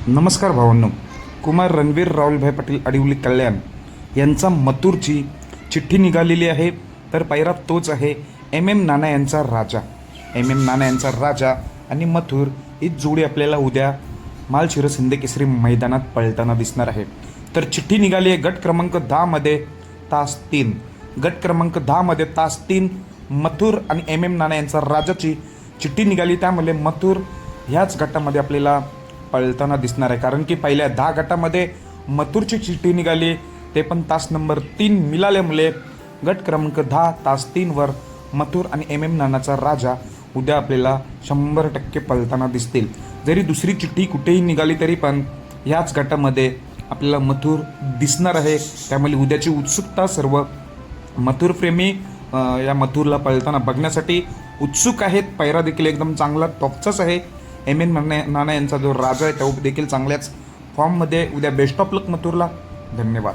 नमस्कार भावांनो. कुमार रणवीर राहुलभाई पाटील अडिवली कल्याण यांचा मथुरची चिठ्ठी निघालेली आहे. तर पैरा तोच आहे एम नाना यांचा राजा. नाना यांचा राजा आणि मथुर ही जोडी आपल्याला उद्या मालशिरस हिंद केसरी मैदानात पळताना दिसणार आहे. तर चिठ्ठी निघाली आहे गट क्रमांक 10 मध्ये तास 3. गट क्रमांक 10 मध्ये तास 3 मथुर आणि नाना यांचा राजाची चिठ्ठी निघाली. त्यामुळे मथुर ह्याच गटामध्ये आपल्याला पळताना दिसणार आहे. कारण की पहिल्या 10 गटामध्ये मथुरची चिठ्ठी निघाली, ते पण तास नंबर 3 मिळाल्यामुळे गट क्रमांक 10 तास 3 वर मथुर आणि नानाचा राजा उद्या आपल्याला 100% पळताना दिसतील. जरी दुसरी चिठ्ठी कुठेही निघाली तरी पण ह्याच गटामध्ये आपल्याला मथुर दिसणार आहे. त्यामुळे उद्याची उत्सुकता सर्व मथुर प्रेमी या मथुरला पळताना बघण्यासाठी उत्सुक आहेत. पैरा देखील एकदम चांगला टॉपचाच आहे. नाना यांचा जो राजा आहे तो देखील चांगल्याच फॉर्ममध्ये. उद्या बेस्ट ऑफ लक मथुरला. धन्यवाद.